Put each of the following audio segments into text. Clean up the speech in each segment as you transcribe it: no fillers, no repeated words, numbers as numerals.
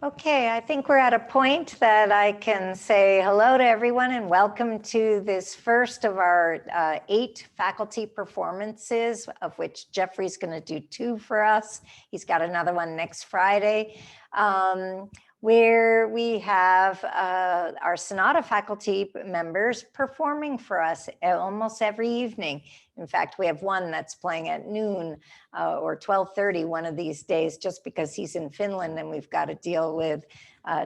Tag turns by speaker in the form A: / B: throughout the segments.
A: Okay, I think we're at a point that I can say hello to everyone and welcome to this first of our 8 faculty performances, of which Jeffrey's going to do 2 for us. He's got another one next Friday, where we have our Sonata faculty members performing for us almost every evening. In fact, we have one that's playing at noon or 12:30 one of these days, just because he's in Finland and we've got to deal with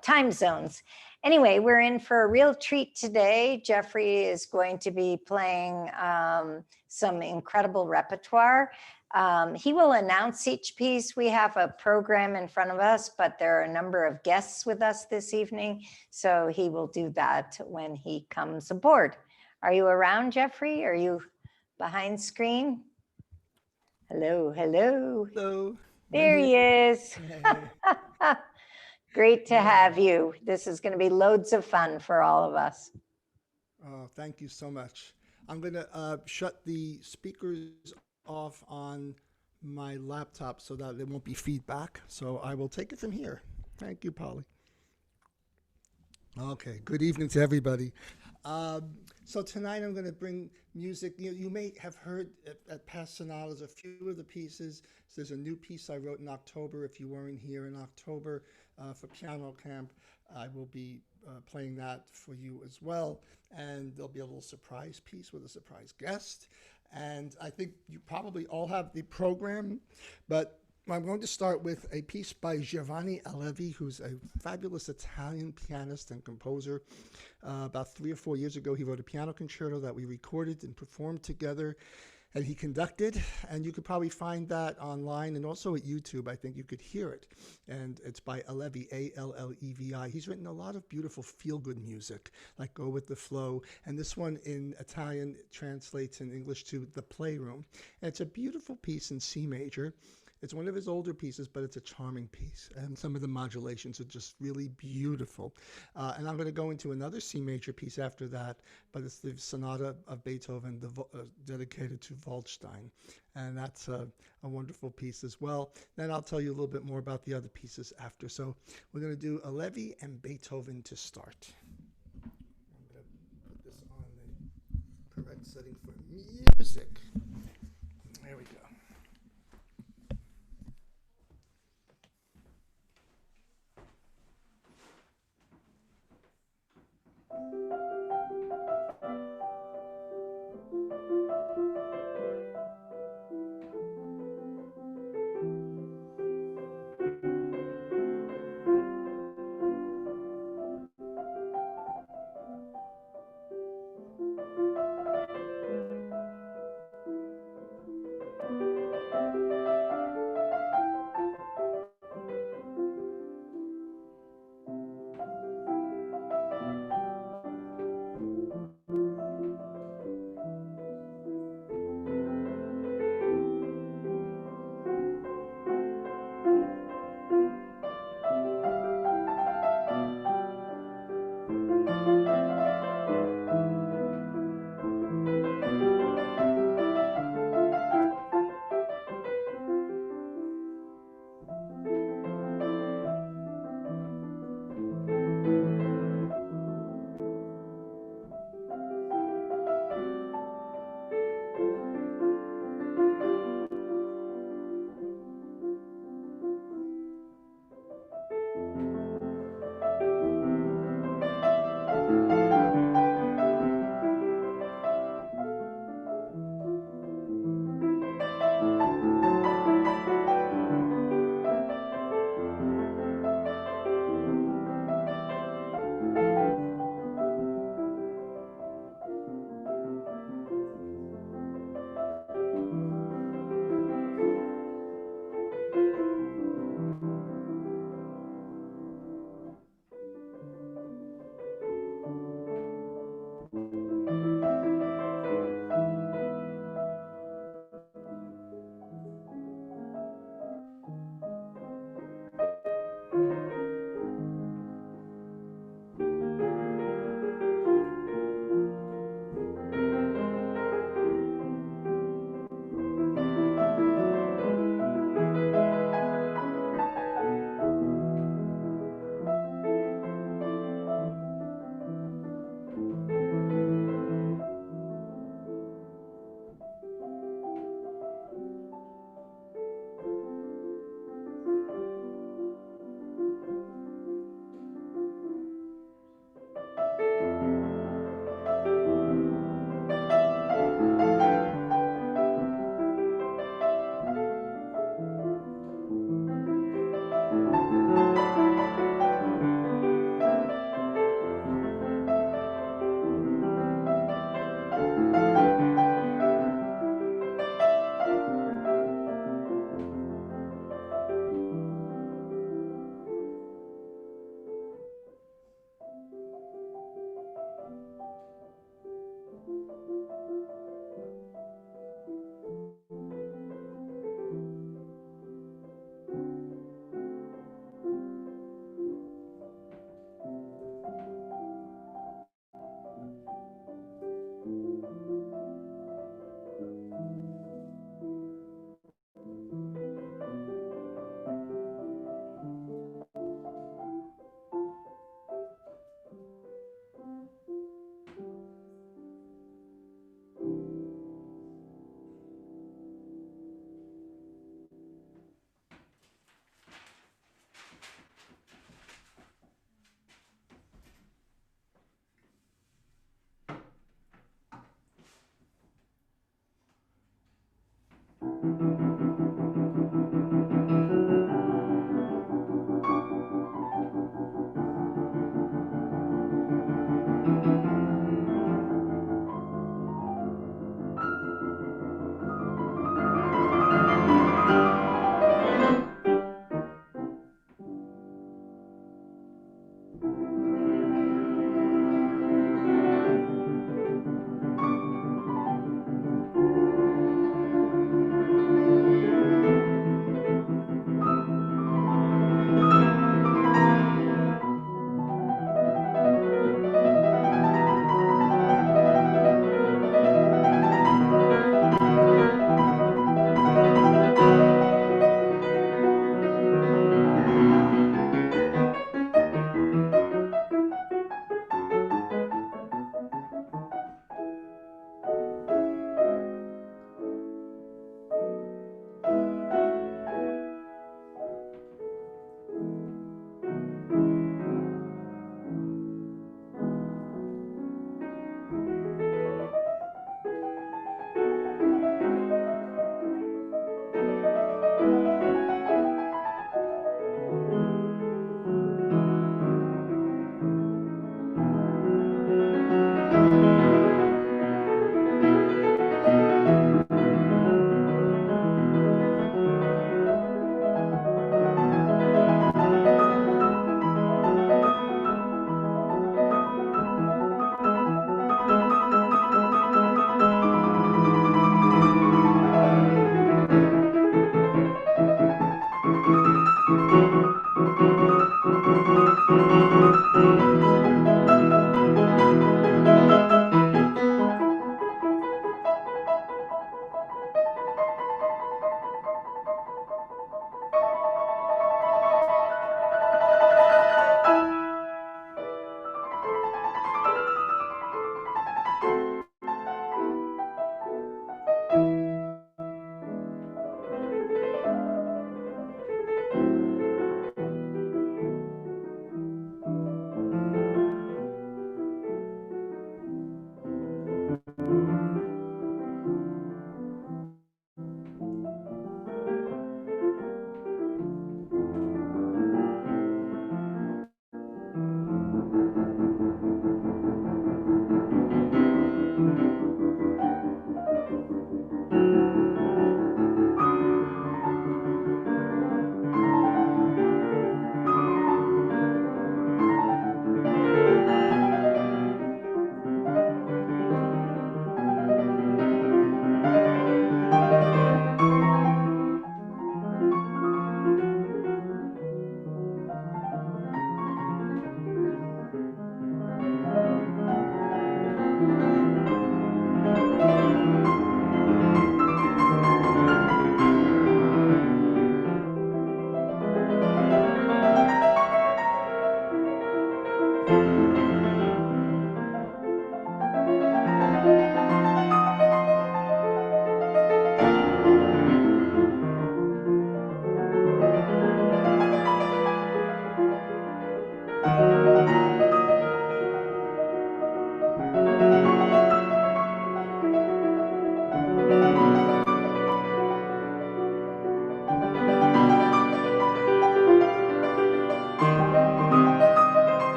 A: time zones. Anyway, we're in for a real treat today. Jeffrey is going to be playing some incredible repertoire. He will announce each piece. We have a program in front of us, but there are a number of guests with us this evening, so he will do that when he comes aboard. Are you around, Jeffrey? Are you behind screen? Hello, hello.
B: Hello.
A: There he is.
B: Hey.
A: Great to have you. This is going to be loads of fun for all of us.
B: Oh, thank you so much. I'm going to shut the speakers off on my laptop so that there won't be feedback. So I will take it from here. Thank you, Polly. Okay, good evening to everybody. So tonight I'm going to bring music. You may have heard at past sonatas a few of the pieces. So there's a new piece I wrote in October. If you weren't here in October for Piano Camp, I will be playing that for you as well. And there'll be a little surprise piece with a surprise guest. And I think you probably all have the program, but I'm going to start with a piece by Giovanni Allevi, who's a fabulous Italian pianist and composer. About 3 or 4 years ago, he wrote a piano concerto that we recorded and performed together, and he conducted. And you could probably find that online and also at YouTube. I think you could hear it. And it's by Allevi, Allevi. He's written a lot of beautiful feel-good music, like Go With the Flow. And this one in Italian translates in English to The Playroom. And it's a beautiful piece in C major. It's one of his older pieces, but it's a charming piece. And some of the modulations are just really beautiful. And I'm going to go into another C major piece after that, but it's the Sonata of Beethoven dedicated to Waldstein. And that's a wonderful piece as well. Then I'll tell you a little bit more about the other pieces after. So we're going to do Allevi and Beethoven to start. I'm going to put this on the correct setting for music. There we go.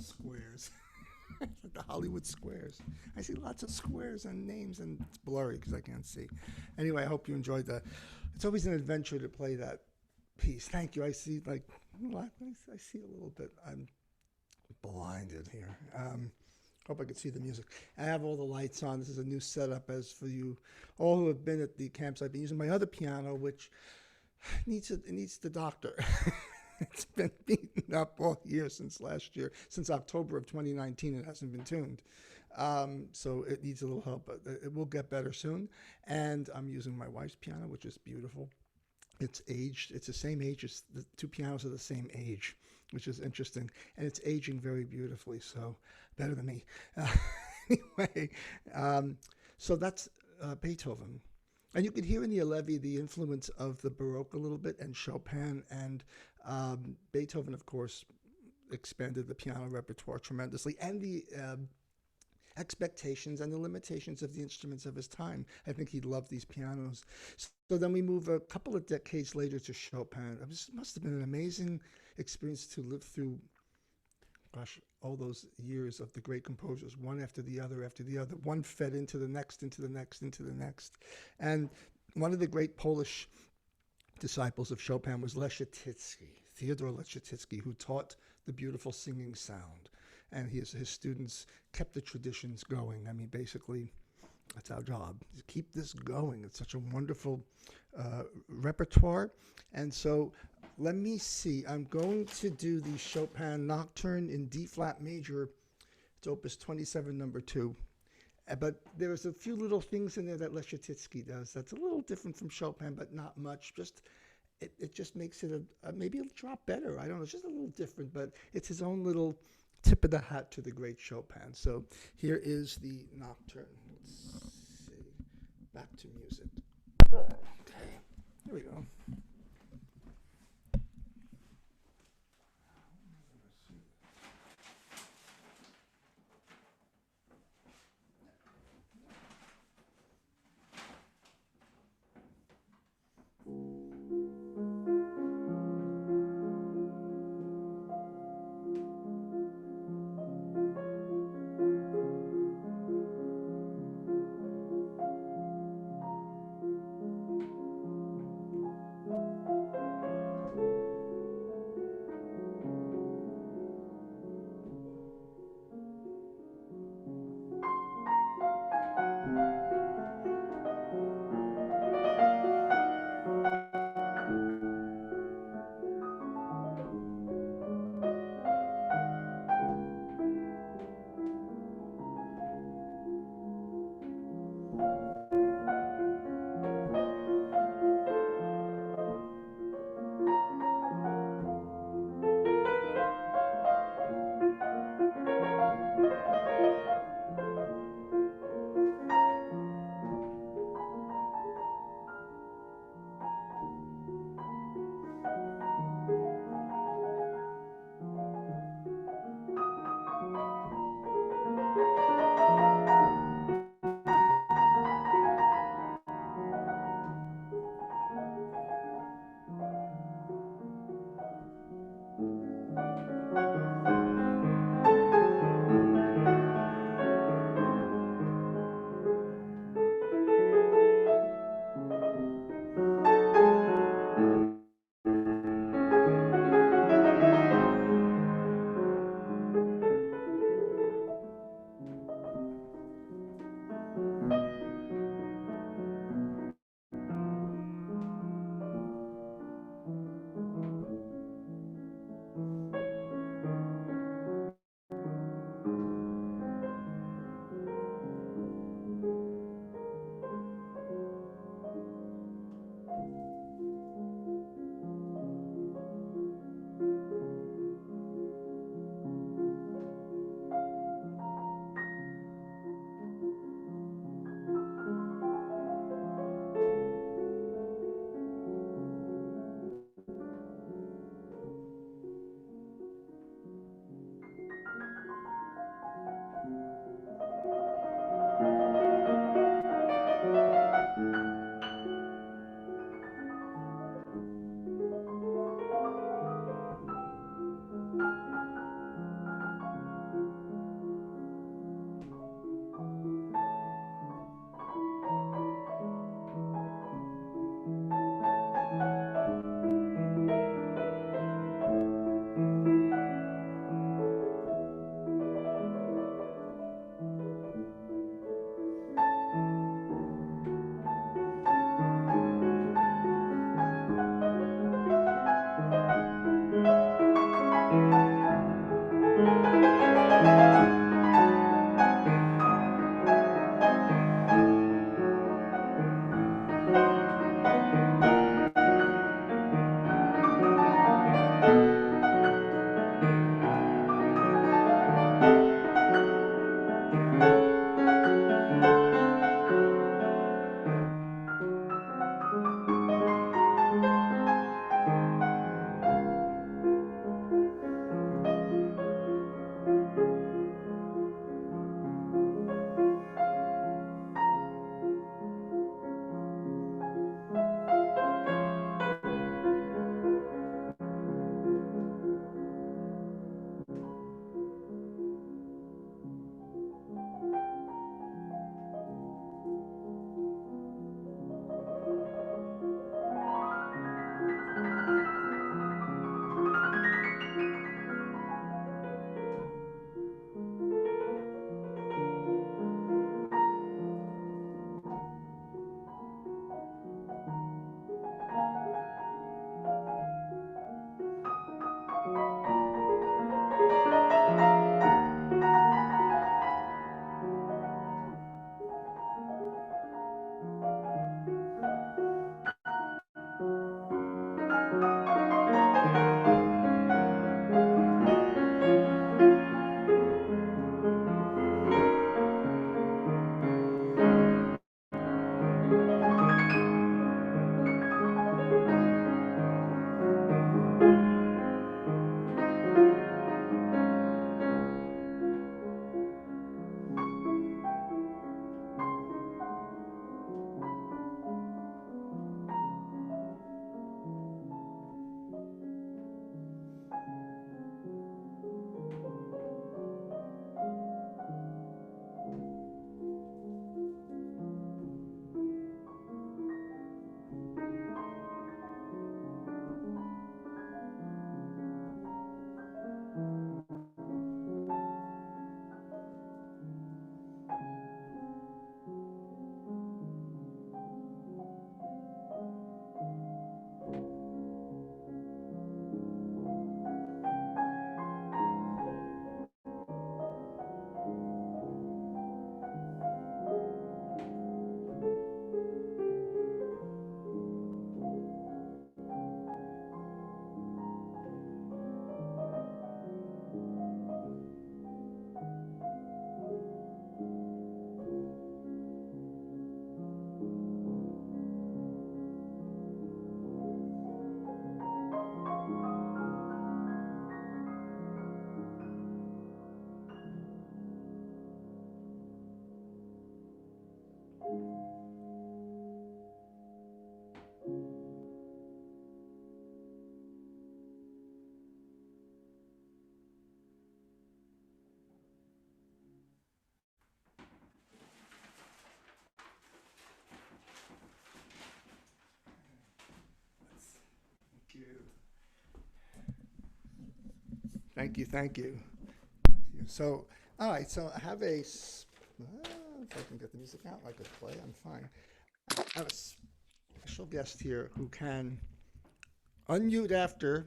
B: squares. Like the Hollywood squares. I see lots of squares and names, and it's blurry because I can't see. Anyway, I hope you enjoyed that. It's always an adventure to play that piece. Thank you. I see like I see a little bit. I'm blinded here. Hope I can see the music. I have all the lights on. This is a new setup as for you all who have been at the camps. I've been using my other piano, which needs the doctor. It's been beaten up all year since last year. Since October of 2019, it hasn't been tuned. So it needs a little help, but it will get better soon. And I'm using my wife's piano, which is beautiful. It's aged. It's the same age. The two pianos are the same age, which is interesting. And it's aging very beautifully, so better than me. Anyway, so that's Beethoven. And you can hear in the Allevi the influence of the Baroque a little bit, and Chopin, and Beethoven, of course, expanded the piano repertoire tremendously, and the expectations and the limitations of the instruments of his time. I think he loved these pianos. So then we move a couple of decades later to Chopin. It must have been an amazing experience to live through, gosh, all those years of the great composers, one after the other after the other. One fed into the next, into the next, into the next. And one of the great Polish disciples of Chopin was Leschetizky, Theodore Leschetizky, who taught the beautiful singing sound. And his students kept the traditions going. I mean, basically, that's our job, to keep this going. It's such a wonderful repertoire. And so let me see. I'm going to do the Chopin Nocturne in D-flat major. It's Opus 27, number 2. But there's a few little things in there that Leschetizky does that's a little different from Chopin, but not much. Just it just makes it maybe a drop better. I don't know. It's just a little different, but it's his own little tip of the hat to the great Chopin. So here is the Nocturne. Let's see. Back to music. Okay. Here we go. Thank you, thank you. So, all right, so I have if I can get the music out, I could play, I'm fine. I have a special guest here who can unmute after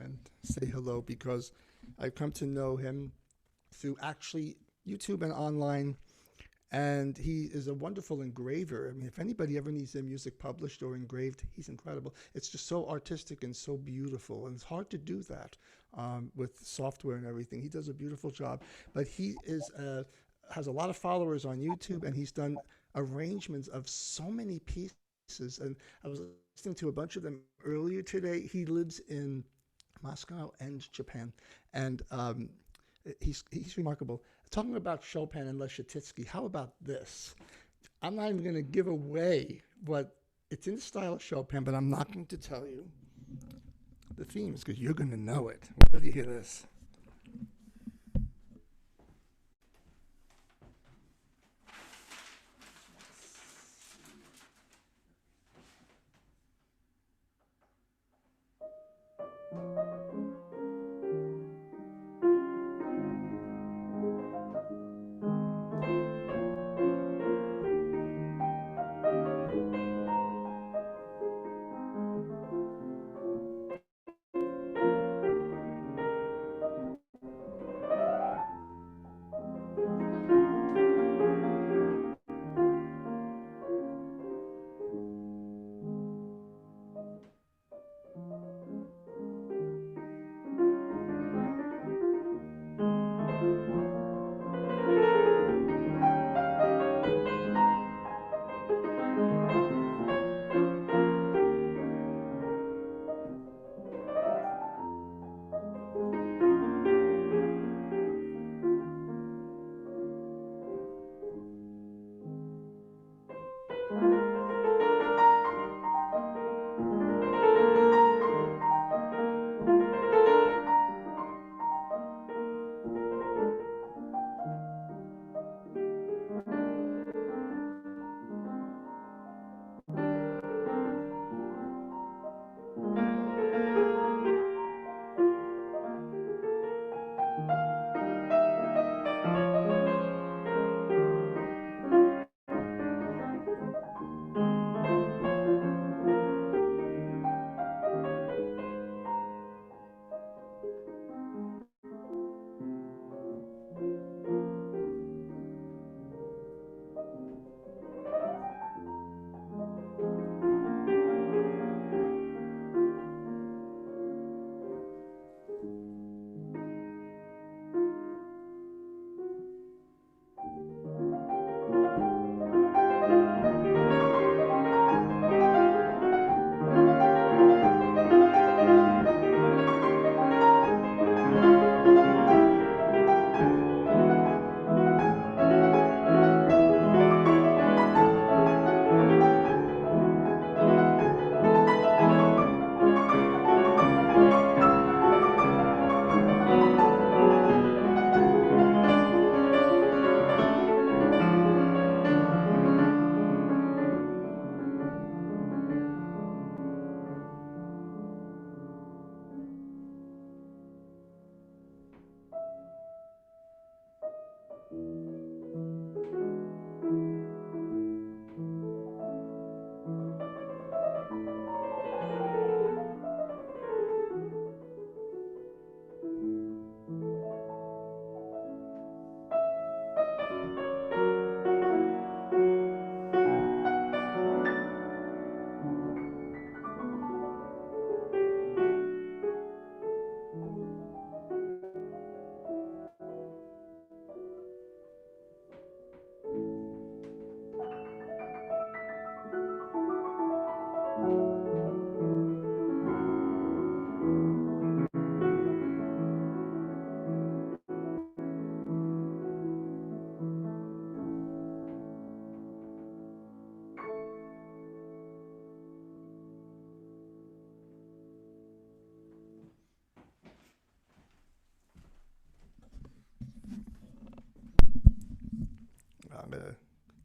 B: and say hello because I've come to know him through actually YouTube and online, and he is a wonderful engraver. I mean, if anybody ever needs their music published or engraved, he's incredible. It's just so artistic and so beautiful, and it's hard to do that with software and everything. He does a beautiful job, but he has a lot of followers on YouTube, and he's done arrangements of so many pieces. And I was listening to a bunch of them earlier today. He lives in Moscow and Japan, and he's remarkable. Talking about Chopin and Leschetizky, how about this? I'm not even going to give away what it's in the style of Chopin, but I'm not going to tell you the themes because you're going to know it. Where do you hear this?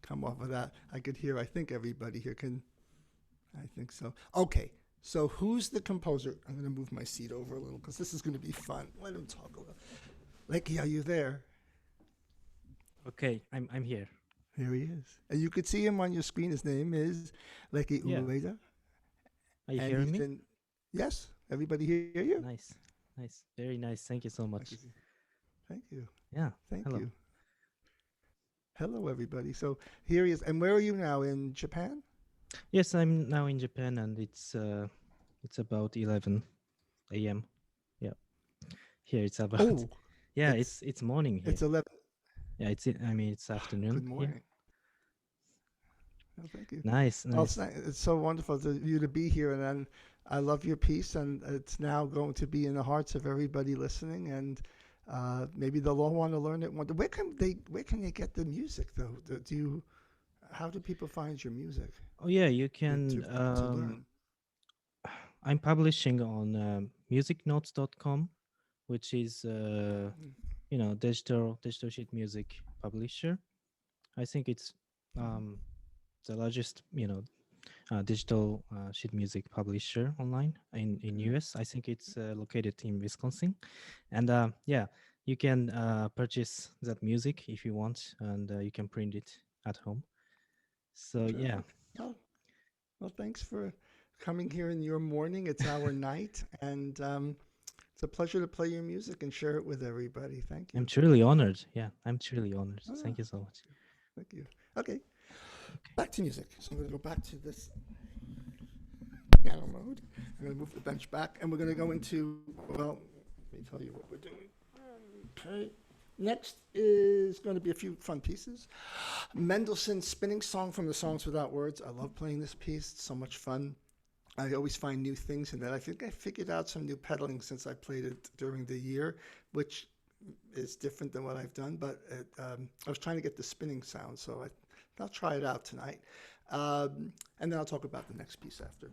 B: come off of that. I could hear, I think everybody here can, I think so. Okay, so who's the composer? I'm going to move my seat over a little because this is going to be fun. Let him talk a little. Leiki, are you there?
C: Okay, I'm here.
B: Here he is. And you could see him on your screen. His name is Leiki
C: Yeah.
B: Ueda.
C: Are you
B: And
C: hearing
B: he's
C: me?
B: in, yes, everybody hear you?
C: Nice, nice, very nice. Thank you so
B: I
C: much.
B: can see. Thank you.
C: Yeah.
B: Thank
C: Hello.
B: you. Hello, everybody. So here he is. And where are you now? In Japan?
C: Yes, I'm now in Japan, and it's about 11 a.m. Yeah. Here it's about
B: Oh,
C: yeah,
B: it's
C: it's morning here.
B: it's 11.
C: Yeah, I mean it's afternoon
B: Good
C: here.
B: morning. Oh, thank you.
C: Nice,
B: Well,
C: nice.
B: it's so wonderful for you to be here, and then I love your piece, and it's now going to be in the hearts of everybody listening, and maybe they'll all want to learn it. Where can they get the music though? How do people find your music
C: Oh yeah, you
B: to
C: can.
B: learn?
C: I'm publishing on musicnotes.com, which is digital sheet music publisher. I think it's the largest digital sheet music publisher online in US. I think it's located in Wisconsin, and yeah, you can purchase that music if you want, and you can print it at home. So yeah,
B: Terrific. Well, thanks for coming here in your morning. It's our night, and it's a pleasure to play your music and share it with everybody. Thank
C: I'm
B: you.
C: truly honored. Yeah, I'm truly honored.
B: Ah,
C: Thank you so much.
B: thank you. Okay,
C: Okay.
B: back to music. So I'm going to go back to this piano mode. I'm going to move the bench back, and we're going to go into, well, let me tell you what we're doing. Okay. Next is going to be a few fun pieces. Mendelssohn's Spinning Song from the Songs Without Words. I love playing this piece. It's so much fun. I always find new things in that. I think I figured out some new pedaling since I played it during the year, which is different than what I've done, but I was trying to get the spinning sound, so I'll try it out tonight. And then I'll talk about the next piece after.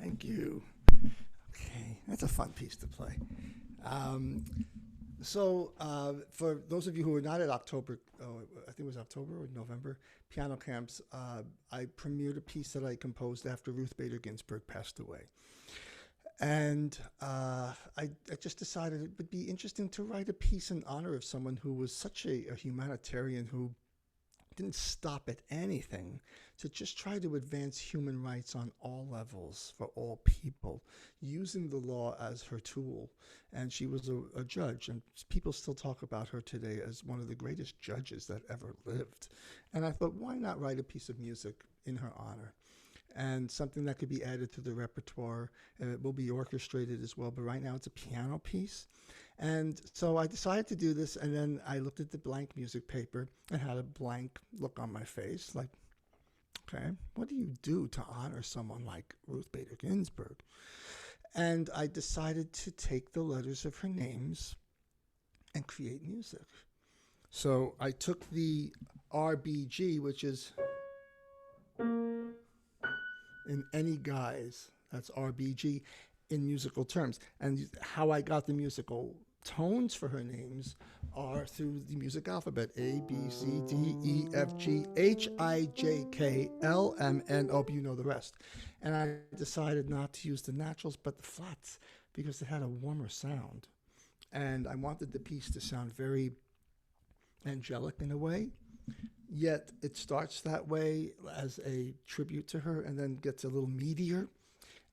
B: Thank you. Okay, that's a fun piece to play. For those of you who were not at October, I think it was October or November, piano camps, I premiered a piece that I composed after Ruth Bader Ginsburg passed away. And I just decided it would be interesting to write a piece in honor of someone who was such a humanitarian who didn't stop at anything, to just try to advance human rights on all levels for all people, using the law as her tool. And she was a judge, and people still talk about her today as one of the greatest judges that ever lived. And I thought, why not write a piece of music in her honor? And something that could be added to the repertoire. It will be orchestrated as well, but right now it's a piano piece. And so I decided to do this, and then I looked at the blank music paper and had a blank look on my face, like, okay, what do you do to honor someone like Ruth Bader Ginsburg? And I decided to take the letters of her names and create music. So I took the RBG, which is in any guise, that's RBG in musical terms. And how I got the musical tones for her names are through the music alphabet: A, B, C, D, E, F, G, H, I, J, K, L, M, N, O. You know the rest. And I decided not to use the naturals, but the flats, because it had a warmer sound. And I wanted the piece to sound very angelic in a way, yet it starts that way as a tribute to her and then gets a little meatier.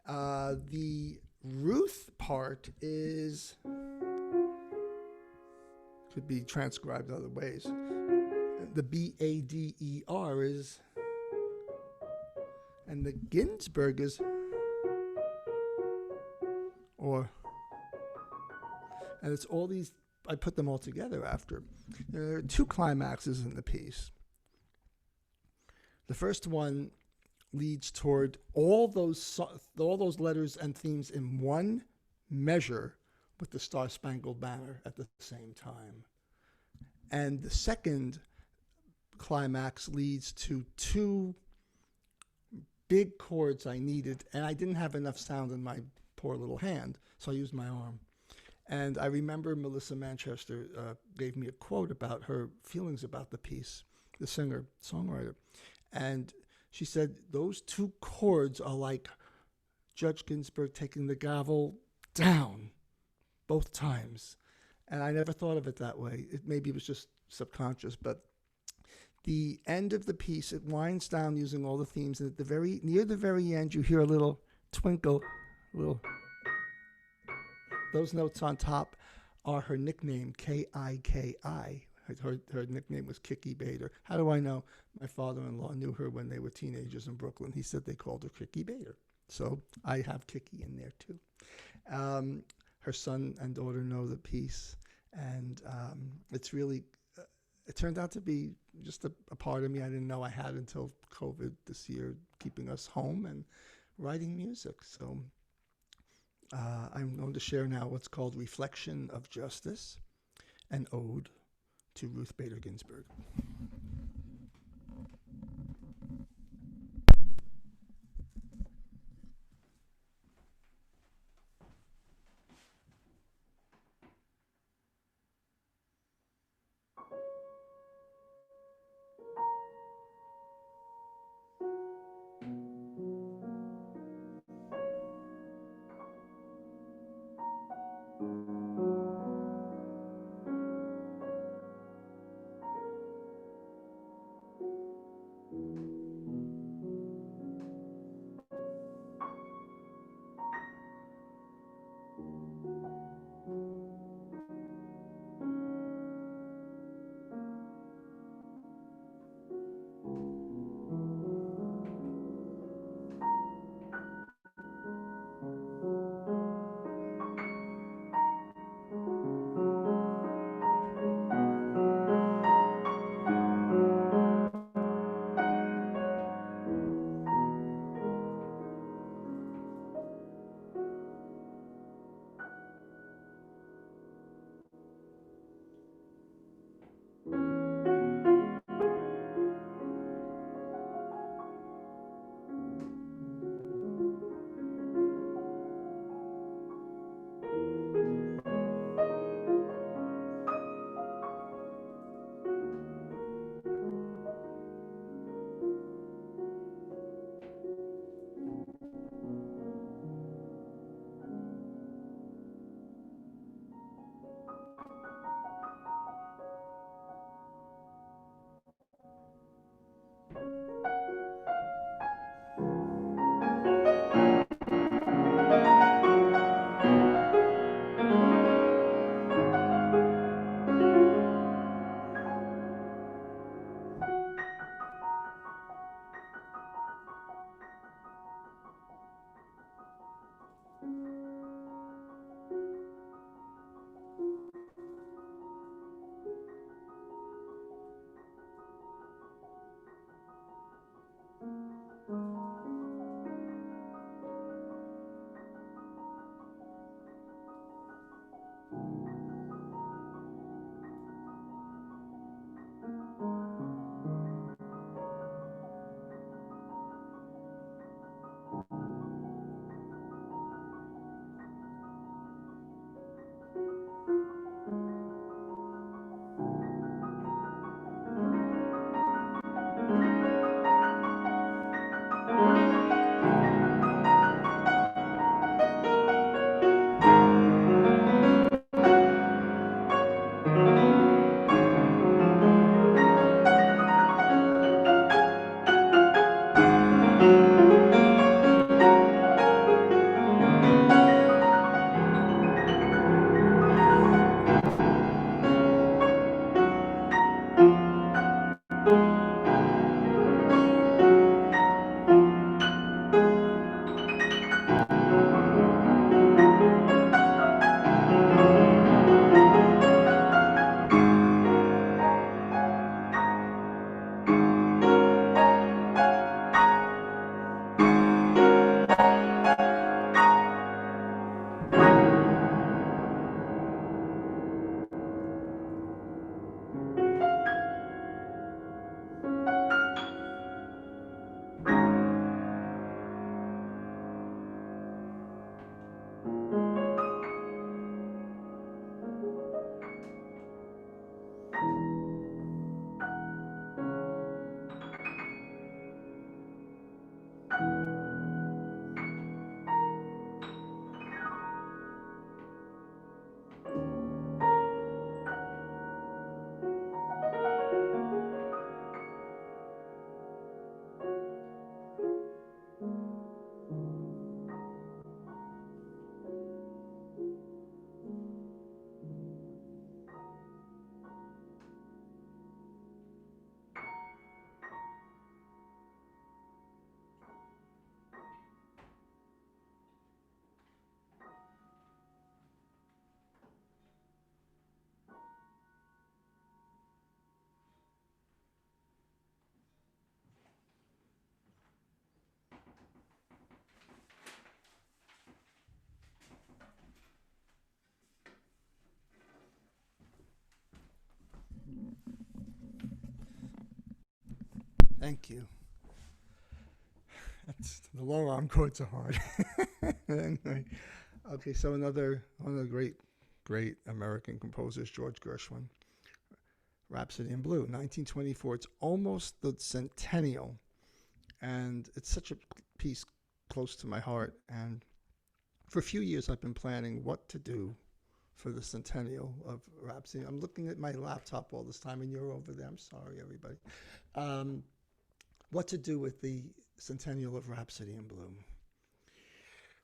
B: The Ruth part could be transcribed other ways. The Bader is, and the Ginsburg is, and it's all these, I put them all together after. There are two climaxes in the piece. The first one leads toward all those letters and themes in one measure with the Star-Spangled Banner at the same time. And the second climax leads to two big chords I needed, and I didn't have enough sound in my poor little hand, so I used my arm. And I remember Melissa Manchester gave me a quote about her feelings about the piece, the singer, songwriter. And she said, those two chords are like Judge Ginsburg taking the gavel down both times. And I never thought of it that way. Maybe it was just subconscious, but the end of the piece, it winds down using all the themes. And at near the very end, you hear a little twinkle, those notes on top are her nickname, K-I-K-I. Her nickname was Kiki Bader. How do I know? My father-in-law knew her when they were teenagers in Brooklyn. He said they called her Kiki Bader. So I have Kiki in there too. Her son and daughter know the piece. And it's really, it turned out to be just a part of me I didn't know I had until COVID this year, keeping us home and writing music. So I'm going to share now what's called Reflection of Justice, an ode to Ruth Bader Ginsburg. Thank you. The lower arm chords are hard. Anyway, okay, so another one of the great American composers, George Gershwin, Rhapsody in Blue, 1924. It's almost the centennial, and it's such a piece close to my heart. And for a few years, I've been planning what to do for the centennial of Rhapsody. I'm looking at my laptop all this time, and you're over there. I'm sorry, everybody. What to do with the centennial of Rhapsody in Blue?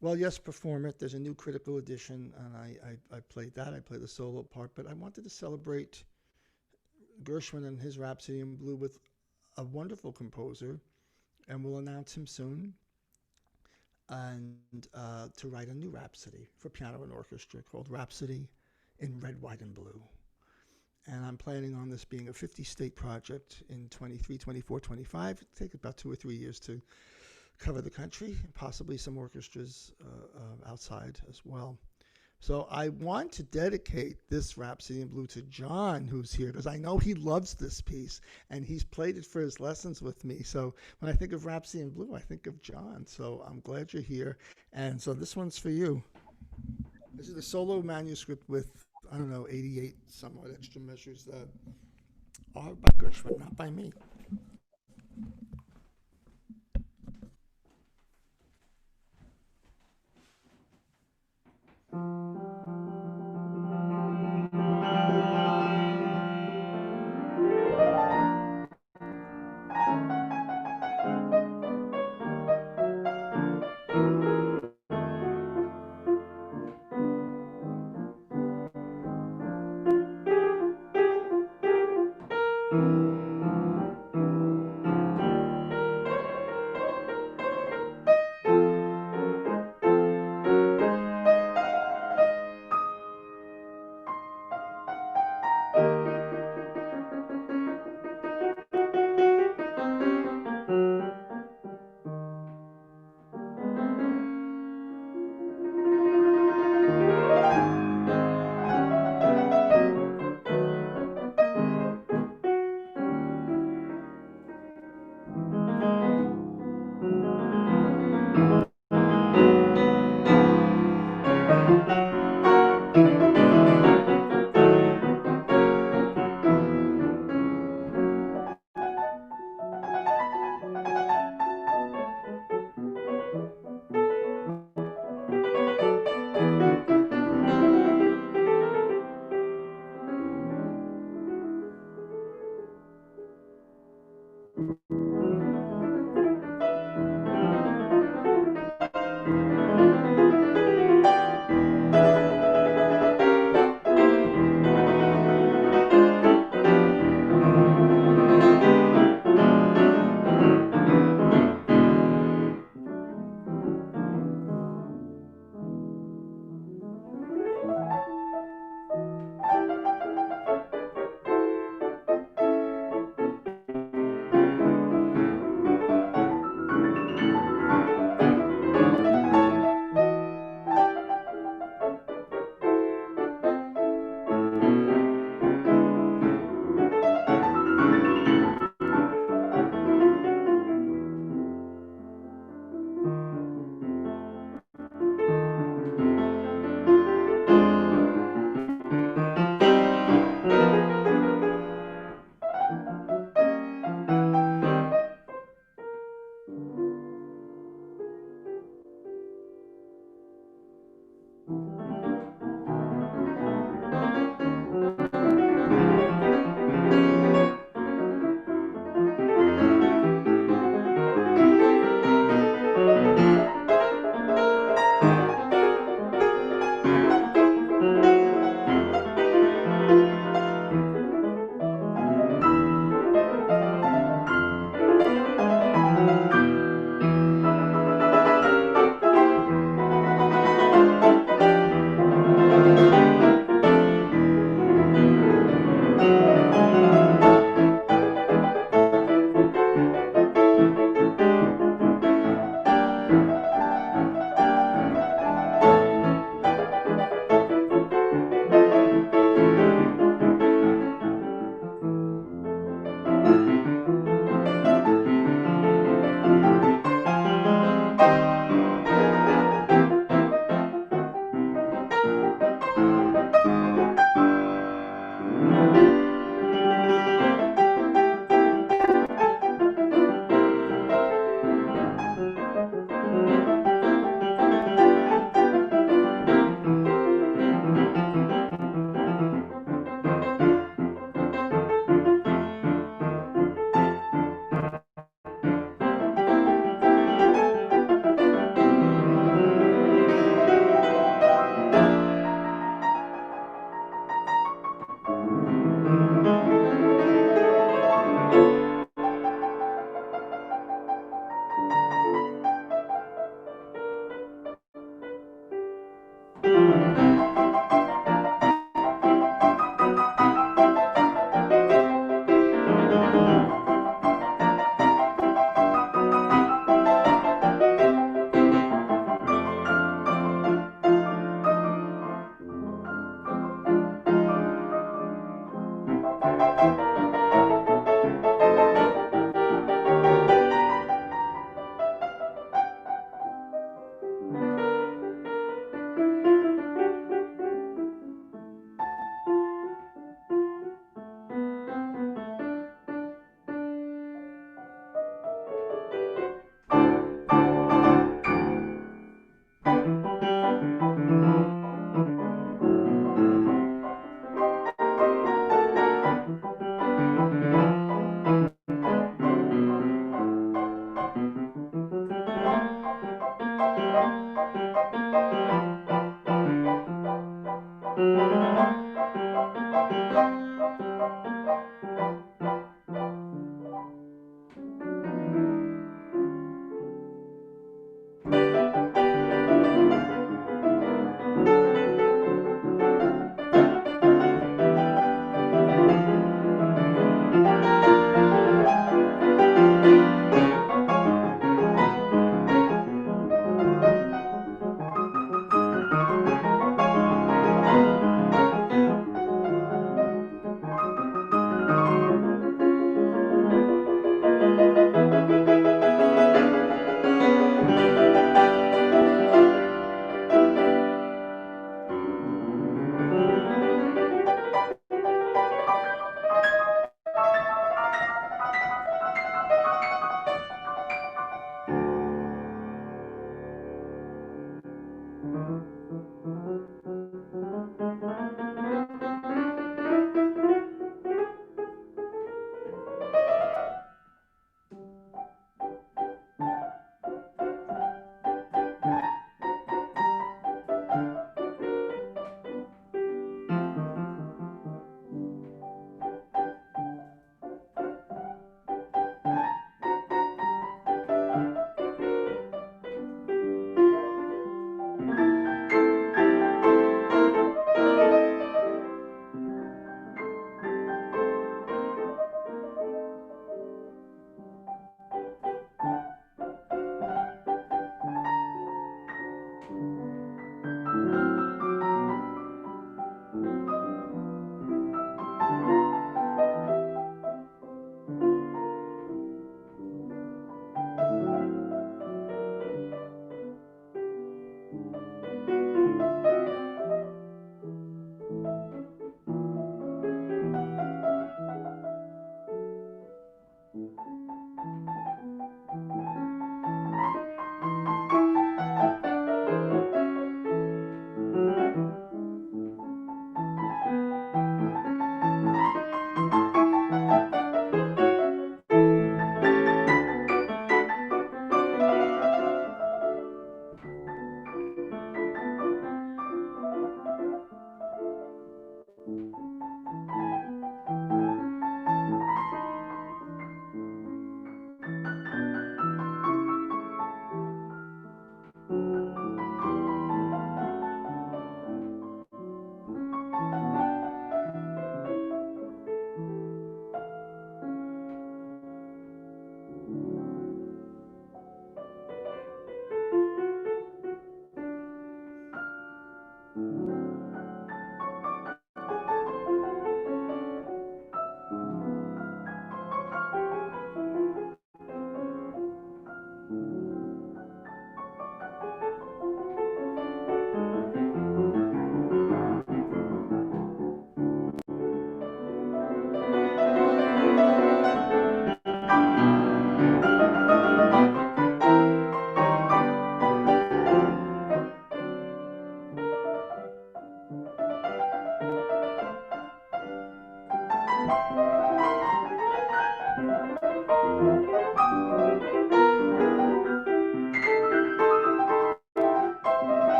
B: Well, yes, perform it. There's a new critical edition, and I played that. I played the solo part, but I wanted to celebrate Gershwin and his Rhapsody in Blue with a wonderful composer, and we'll announce him soon, and to write a new Rhapsody for piano and orchestra called Rhapsody in Red, White, and Blue. And I'm planning on this being a 50-state project in 23, 24, 25. It'll take about 2 or 3 years to cover the country, possibly some orchestras outside as well. So I want to dedicate this Rhapsody in Blue to John, who's here, because I know he loves this piece, and he's played it for his lessons with me. So when I think of Rhapsody in Blue, I think of John. So I'm glad you're here. And so this one's for you. This is the solo manuscript with, I don't know, 88 somewhat extra measures that are by Gershwin, not by me.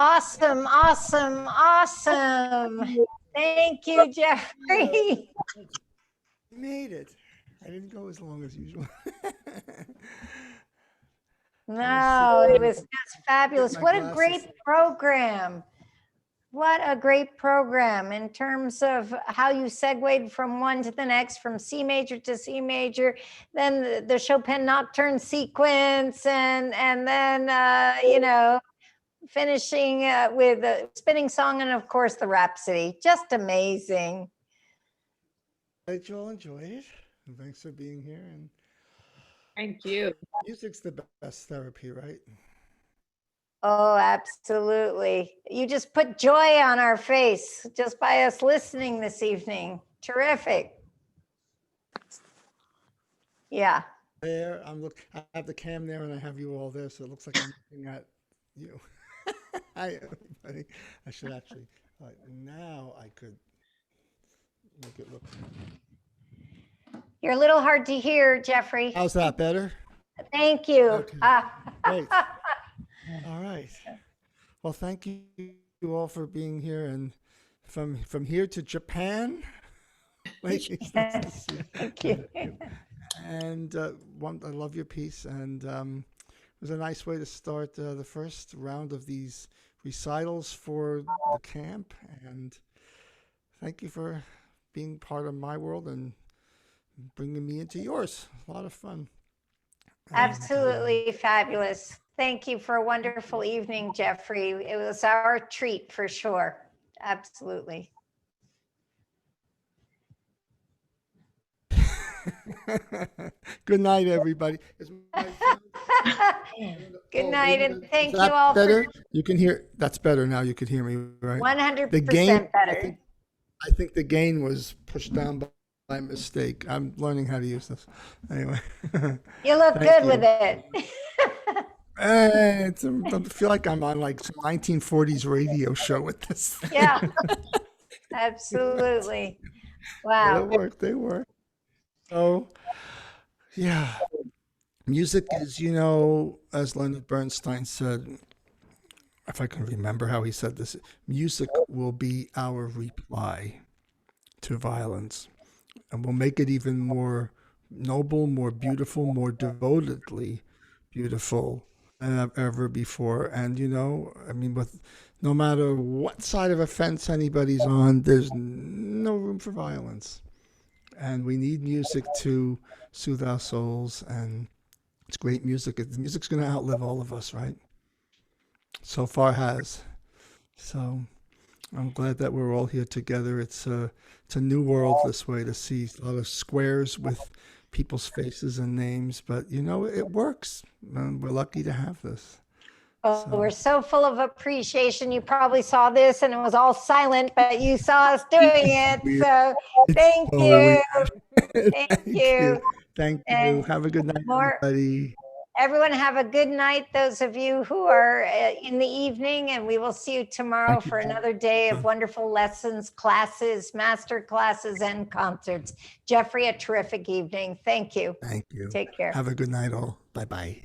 A: Awesome, awesome, awesome. Thank you, Jeffrey.
B: You made it. I didn't go as long as usual.
A: No, it was just fabulous.
B: my
A: What a
B: glasses.
A: great program. What a great program in terms of how you segued from one to the next, from C major to C major, then the Chopin Nocturne sequence, and then, finishing with the spinning song, and of course the Rhapsody. Just amazing.
B: Glad you all enjoyed it. And thanks for being here. And
D: Thank you.
B: music's the best therapy, right?
A: Oh, absolutely. You just put joy on our face just by us listening this evening. Terrific. Yeah.
B: There, I have the cam there, and I have you all there, so it looks like I'm looking at you. Hi, everybody. I should actually. All right, now I could make it look.
A: You're a little hard to hear, Jeffrey.
B: How's that better?
A: Thank you.
B: Okay. Great. All right. Well, thank you all for being here, and from here to Japan. Ladies, nice to see you.
A: Thank you.
B: And I love your piece, and it was a nice way to start the first round of these recitals for the camp. And thank you for being part of my world and bringing me into yours. A lot of fun.
A: Absolutely fabulous. Thank you for a wonderful evening, Jeffrey. It was our treat for sure. Absolutely.
B: Good night, everybody.
A: Good night, and thank
B: Is
A: you
B: that
A: all
B: better?
A: for
B: You can hear. That's better now. You can hear me, right?
A: 100%
B: The gain,
A: better.
B: I think the gain was pushed down by mistake. I'm learning how to use this. Anyway.
A: You look
B: Thank
A: good
B: you.
A: with it.
B: I feel like I'm on like some 1940s radio show with this.
A: Yeah, absolutely. Wow.
B: They work. So, yeah. Music is, as Leonard Bernstein said, if I can remember how he said this, music will be our reply to violence. And we'll make it even more noble, more beautiful, more devotedly beautiful than ever before. And, with no matter what side of a fence anybody's on, there's no room for violence. And we need music to soothe our souls. And it's great music. Music's going to outlive all of us, right? So far has. So I'm glad that we're all here together. It's a new world this way, to see a lot of squares with people's faces and names, but it works. And we're lucky to have this.
A: Oh, we're so full of appreciation. You probably saw this and it was all silent, but you saw us doing it. So thank you. Thank you.
B: Thank you.
A: And
B: have a good night, everybody.
A: Everyone have a good night. Those of you who are in the evening, and we will see you tomorrow for another day of wonderful lessons, classes, master classes, and concerts. Jeffrey, a terrific evening. Thank you.
B: Thank you.
A: Take care.
B: Have a good night all. Bye-bye.